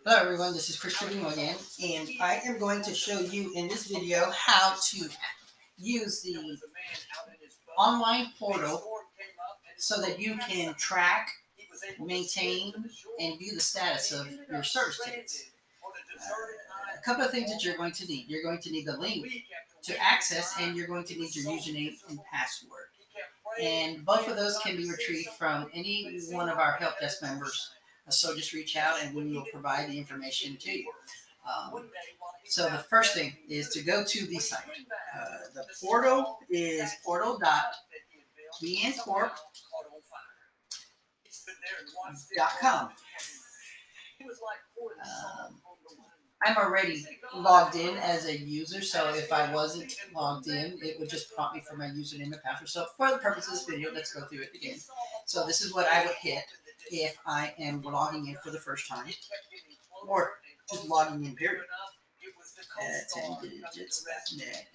Hello everyone, this is Chris Trevino again, and I am going to show you in this video how to use the online portal so that you can track, maintain, and view the status of your service tickets. A couple of things that you're going to need. You're going to need the link to access, and you're going to need your username and password. And both of those can be retrieved from any one of our help desk members. So just reach out and we will provide the information to you. So the first thing is to go to the site. The portal is portal.bncorp.com. I'm already logged in as a user, so if I wasn't logged in, it would just prompt me for my username and password. So for the purpose of this video, let's go through it again. So this is what I would hit if I am logging in for the first time, or just logging in, period. 10 digits,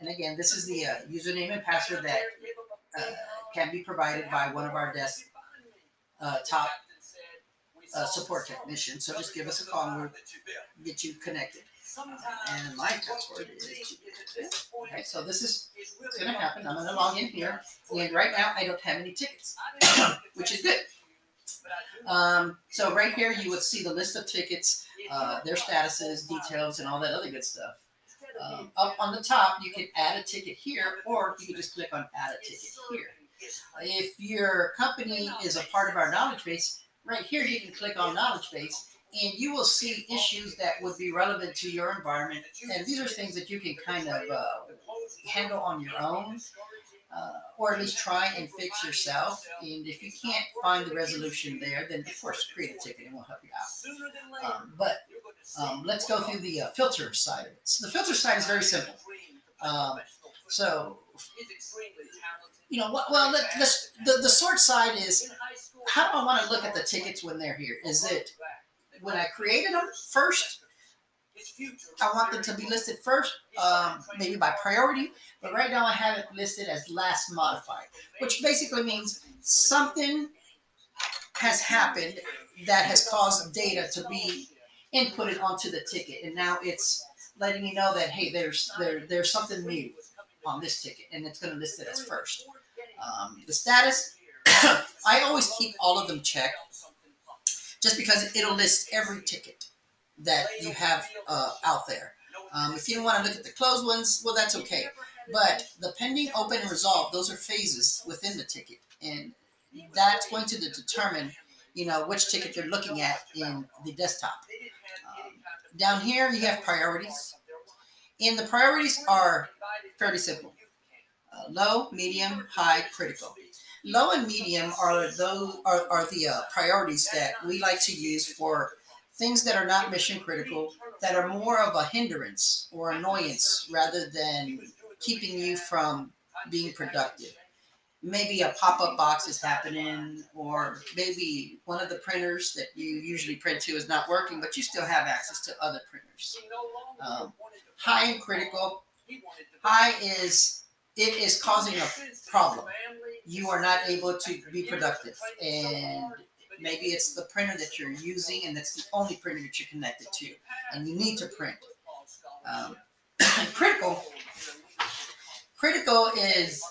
and again, this is the username and password that can be provided by one of our desk top support technicians. So just give us a call and we'll get you connected. And my password is okay. So this is going to happen. I'm going to log in here, and right now I don't have any tickets, which is good. So right here you would see the list of tickets, their statuses, details, and all that other good stuff. Up on the top, you can add a ticket here, or you can just click on add a ticket here. If your company is a part of our knowledge base, right here you can click on knowledge base, and you will see issues that would be relevant to your environment. And these are things that you can kind of handle on your own, or at least try and fix yourself. And if you can't find the resolution there, then of course create a ticket and we'll help you out. But let's go through the filter side of it. So the filter side is very simple. So you know what? Well, the sort side is, how do I want to look at the tickets when they're here? Is it when I created them first? I want them to be listed first, maybe by priority, but right now I have it listed as last modified, which basically means something has happened that has caused data to be inputted onto the ticket, and now it's letting me know that, hey, there's something new on this ticket, and it's going to list it as first. The status, I always keep all of them checked, just because it'll list every ticket that you have out there. If you don't want to look at the closed ones, well, that's okay. But the pending, open, and resolved, those are phases within the ticket, and that's going to determine, you know, which ticket you're looking at in the desktop. Down here, you have priorities, and the priorities are fairly simple: low, medium, high, critical. Low and medium are the priorities that we like to use for things that are not mission critical, that are more of a hindrance or annoyance rather than keeping you from being productive. Maybe a pop-up box is happening, or maybe one of the printers that you usually print to is not working, but you still have access to other printers. High and critical. High is, it is causing a problem. You are not able to be productive, and maybe it's the printer that you're using, and that's the only printer that you're connected to, and you need to print. Critical is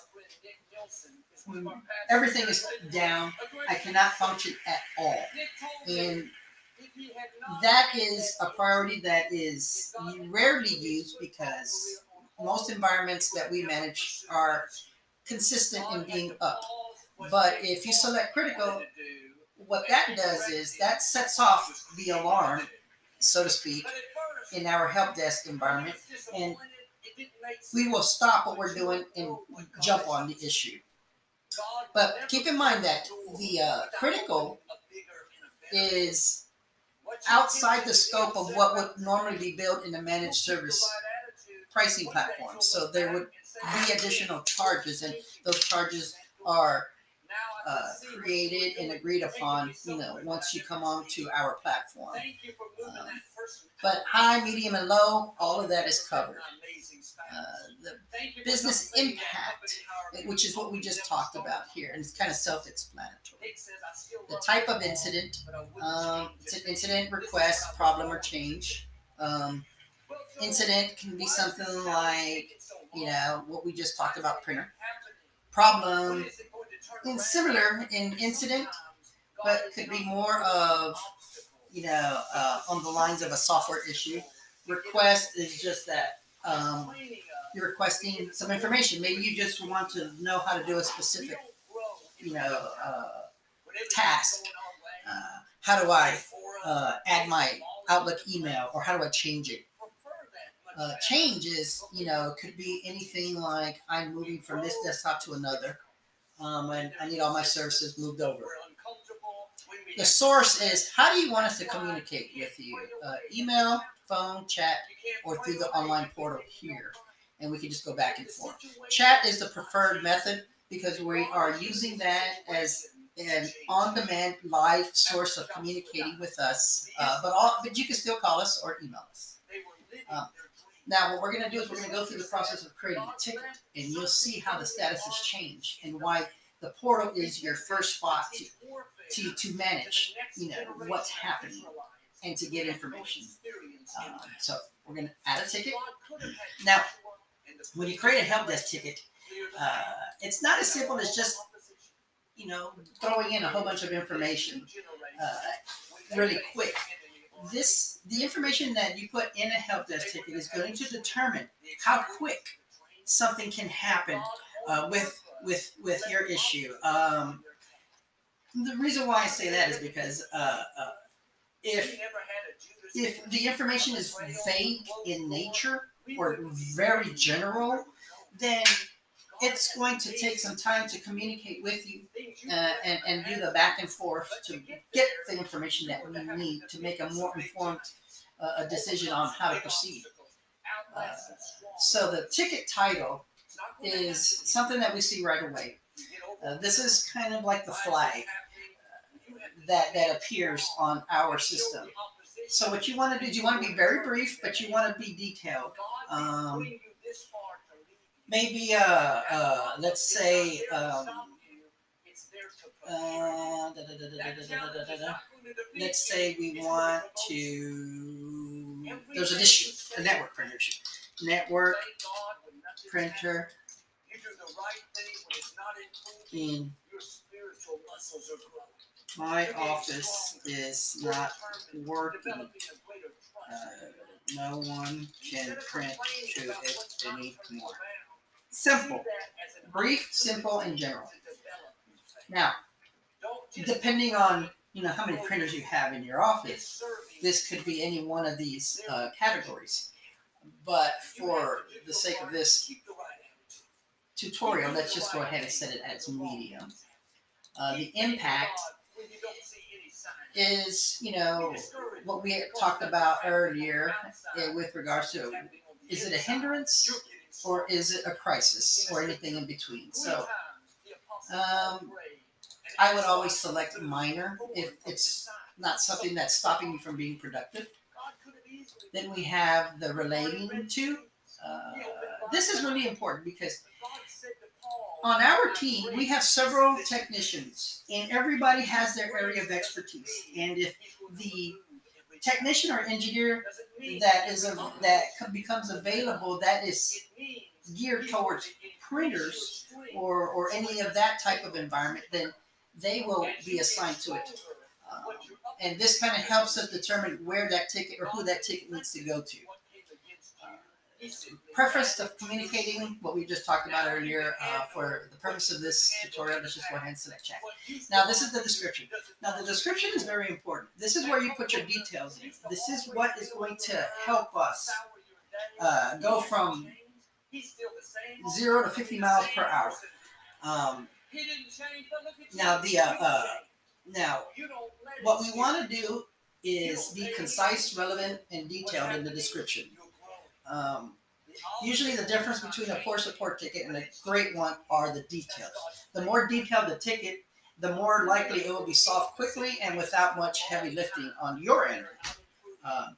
everything is down. I cannot function at all, and that is a priority that is rarely used because most environments that we manage are consistent in being up. But if you select critical, what that does is that sets off the alarm, so to speak, in our help desk environment, and we will stop what we're doing and jump on the issue. But keep in mind that the critical is outside the scope of what would normally be built in the managed service pricing platform. So there would be additional charges, and those charges are created and agreed upon, once you come on to our platform. But high, medium, and low, all of that is covered. The business impact, which is what we just talked about here, and it's kind of self-explanatory. The type of incident, it's an incident, request, problem, or change. Incident can be something like, what we just talked about, printer. Problem, and similar in incident, but could be more of, on the lines of a software issue. Request is just that you're requesting some information. Maybe you just want to know how to do a specific, task. How do I add my Outlook email, or how do I change it? Change is, could be anything like I'm moving from this desktop to another, and I need all my services moved over. The source is, how do you want us to communicate with you? Email, phone, chat, or through the online portal here. And we can just go back and forth. Chat is the preferred method because we are using that as an on-demand live source of communicating with us. But you can still call us or email us. Now, what we're going to do is we're going to go through the process of creating a ticket, and you'll see how the status has changed and why the portal is your first spot to manage, what's happening and to get information. So we're going to add a ticket. Now, when you create a help desk ticket, it's not as simple as just, throwing in a whole bunch of information really quick. The information that you put in a help desk ticket is going to determine how quick something can happen with your issue. The reason why I say that is because if the information is vague in nature or very general, then it's going to take some time to communicate with you and do the back and forth to get the information that we need to make a more informed decision on how to proceed. So the ticket title is something that we see right away. This is kind of like the flag that appears on our system. So what you want to do is you want to be very brief, but you want to be detailed. Maybe, let's say, let's say we want to, there's an issue, a network printer issue. Network printer in my office is not working. No one can print to it anymore. Simple. Brief, simple, and general. Now, depending on how many printers you have in your office, this could be any one of these categories. But for the sake of this tutorial, let's just go ahead and set it as medium. The impact is, what we had talked about earlier with regards to, is it a hindrance or is it a crisis or anything in between? So I would always select minor if it's not something that's stopping you from being productive. Then we have the relating to. This is really important because on our team, we have several technicians, and everybody has their area of expertise. And if the technician or engineer that becomes available, that is geared towards printers or any of that type of environment, then they will be assigned to it. And this kind of helps us determine where that ticket or who that ticket needs to go to. Preface of communicating, what we just talked about earlier, for the purpose of this tutorial, let's just go ahead and select chat. Now, this is the description. Now, the description is very important. This is where you put your details in. This is what is going to help us go from 0 to 50 miles per hour. Now, what we want to do is be concise, relevant, and detailed in the description. Usually the difference between a poor support ticket and a great one are the details. The more detailed the ticket, the more likely it will be solved quickly and without much heavy lifting on your end. Um,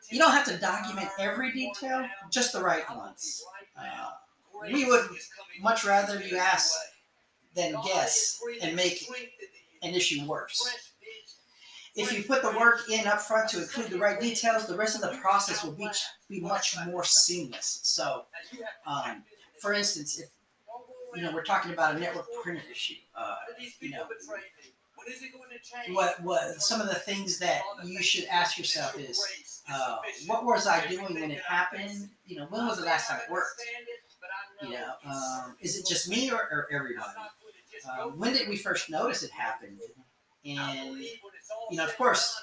you don't have to document every detail, just the right ones. We would much rather you ask than guess and make an issue worse. If you put the work in up front to include the right details, the rest of the process will be much more seamless. So, for instance, if we're talking about a network printer issue, what some of the things that you should ask yourself is, what was I doing when it happened? When was the last time it worked? Is it just me or everybody? When did we first notice it happened? And of course,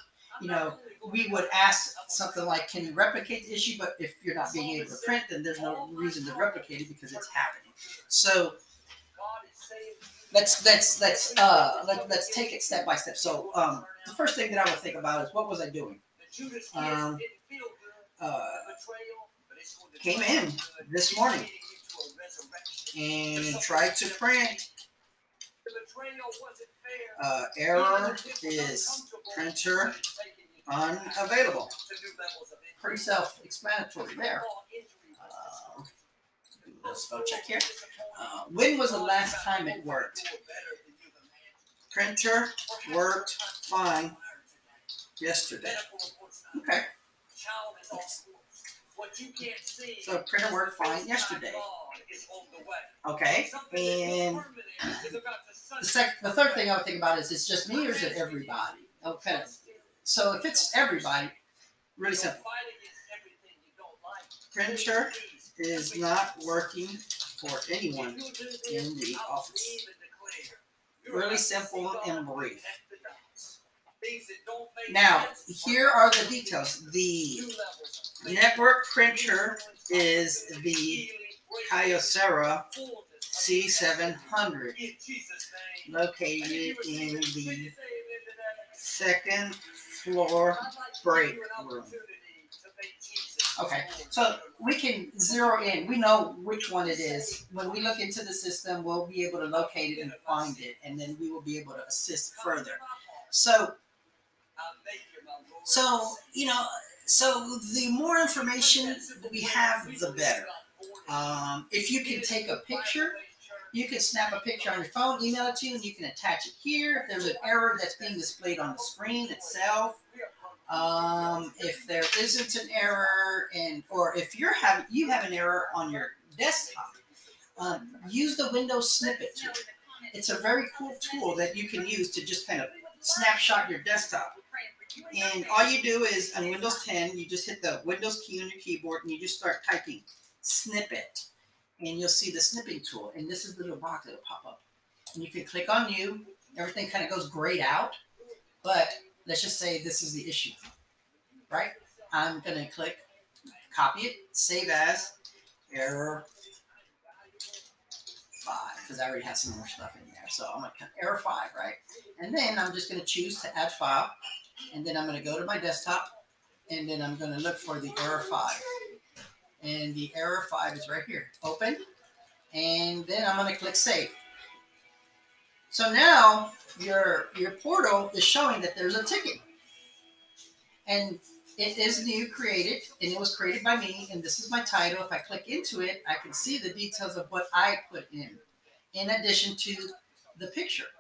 we would ask something like, can you replicate the issue? But if you're not being able to print, then there's no reason to replicate it because it's happening. So let's take it step by step. So the first thing that I would think about is, what was I doing? Came in this morning and tried to print. Error is printer unavailable. Pretty self-explanatory there. Spell check here. When was the last time it worked? Printer worked fine yesterday. Okay. So printer worked fine yesterday. Okay. And the third thing I would think about is it's just me or is it everybody? Okay. So if it's everybody, really simple. Printer is not working for anyone in the office. Really simple and brief. Now, here are the details. The network printer is the Kyocera C700, located in the second floor break room. Okay, so we can zero in. We know which one it is. When we look into the system, we'll be able to locate it and find it, and then we will be able to assist further. So the more information we have, the better. If you can take a picture, you can snap a picture on your phone, email it to you, and you can attach it here. If there's an error that's being displayed on the screen itself, if there isn't an error, or if you have an error on your desktop, use the Windows snippet tool. It's a very cool tool that you can use to just kind of snapshot your desktop. And all you do is, on Windows 10, you just hit the Windows key on your keyboard and you just start typing snippet. And you'll see the snipping tool. And this is the little box that will pop up. And you can click on new. Everything kind of goes grayed out. But let's just say this is the issue. Right? I'm going to click copy it, save as, error 5. Because I already have some more stuff in there. So I'm going to cut error 5, right? And then I'm just going to choose to add file. And then I'm going to go to my desktop. And then I'm going to look for the error 5. And the error 5 is right here. Open. And then I'm going to click save. So now your portal is showing that there's a ticket. And it is new created. And it was created by me. And this is my title. If I click into it, I can see the details of what I put in addition to the picture.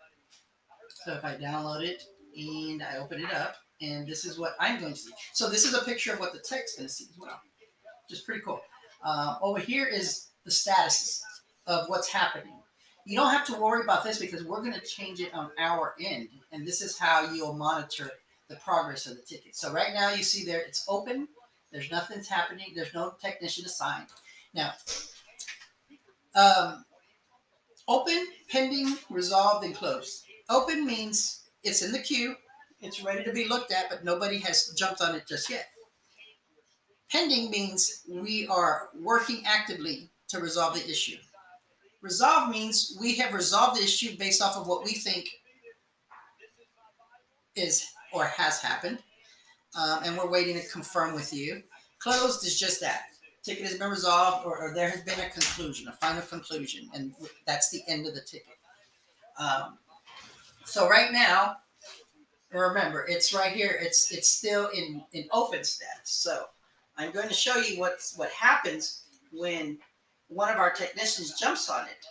So if I download it and I open it up, and this is what I'm going to see. So this is a picture of what the text is going to see as well. Which is pretty cool. Over here is the status of what's happening. You don't have to worry about this because we're going to change it on our end. And this is how you'll monitor the progress of the ticket. So right now you see there it's open. There's nothing's happening. There's no technician assigned. Now, open, pending, resolved, and closed. Open means it's in the queue. It's ready to be looked at, but nobody has jumped on it just yet. Pending means we are working actively to resolve the issue. Resolve means we have resolved the issue based off of what we think is or has happened, and we're waiting to confirm with you. Closed is just that. Ticket has been resolved, or there has been a conclusion, a final conclusion, and that's the end of the ticket. So right now, remember, it's right here. It's still in open status. So I'm going to show you what happens when one of our technicians jumps on it.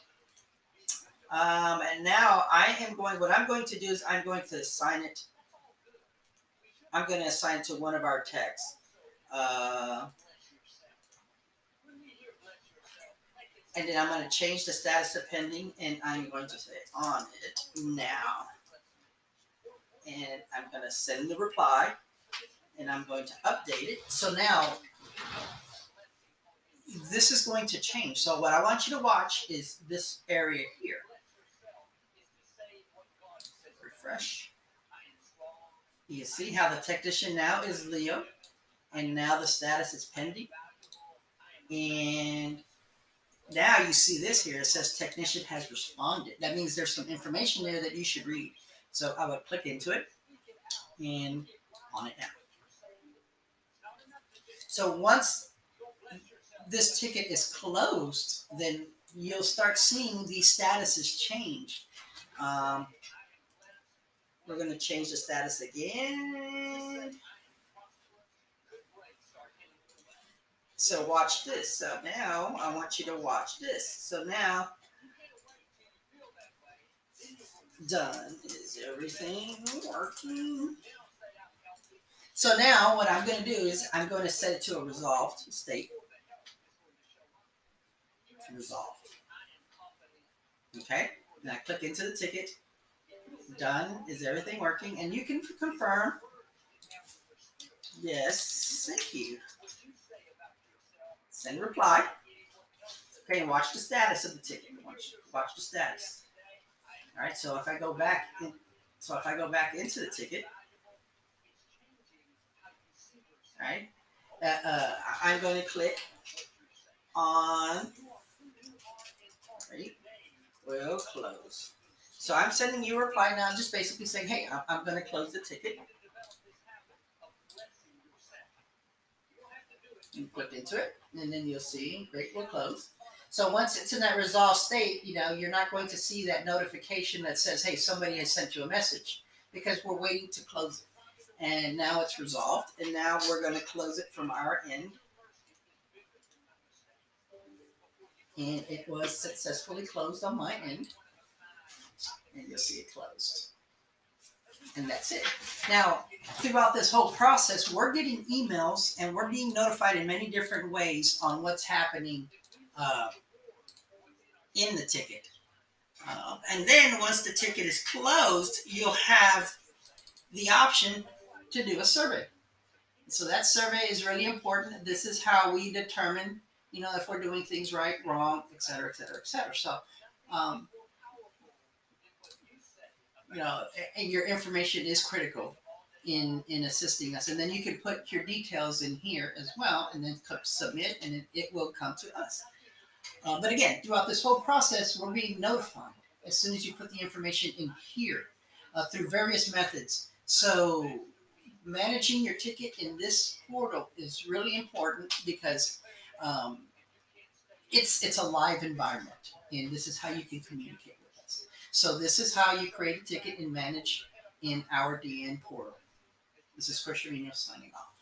And now what I'm going to do is I'm going to assign it. I'm going to assign it to one of our techs. And then I'm going to change the status of pending, and I'm going to say on it now. And I'm going to send the reply, and I'm going to update it. So now this is going to change. So what I want you to watch is this area here. Refresh. You see how the technician now is Leo, and now the status is pending. And now you see this here. It says technician has responded. That means there's some information there that you should read. So I would click into it and on it now. So once this ticket is closed, then you'll start seeing these statuses change. We're going to change the status again. So watch this. So now I want you to watch this. So now, done. Is everything working? So now what I'm going to do is I'm going to set it to a resolved state. Resolved. Okay. And I click into the ticket. Done. Is everything working? And you can confirm. Yes. Thank you. Send reply. Okay, and watch the status of the ticket. Watch the status. All right. So if I go back into the ticket, all right, I'm going to click on. Right. Will close. So I'm sending you a reply now. I'm just basically saying, hey, I'm going to close the ticket. You click into it, and then you'll see, great, will close. So once it's in that resolved state, you're not going to see that notification that says, hey, somebody has sent you a message, because we're waiting to close it. And now it's resolved, and now we're going to close it from our end. And it was successfully closed on my end. And you'll see it closed. And that's it. Now, throughout this whole process, we're getting emails and we're being notified in many different ways on what's happening in the ticket. And then once the ticket is closed, you'll have the option to do a survey. So that survey is really important. This is how we determine, if we're doing things right, wrong, et cetera, et cetera, et cetera. So, and your information is critical in assisting us. And then you can put your details in here as well, and then click submit, and it will come to us. But again, throughout this whole process, we're being notified as soon as you put the information in here through various methods. So managing your ticket in this portal is really important because it's a live environment, and this is how you can communicate with us. So this is how you create a ticket and manage in our DN portal. This is Chris Sherino signing off.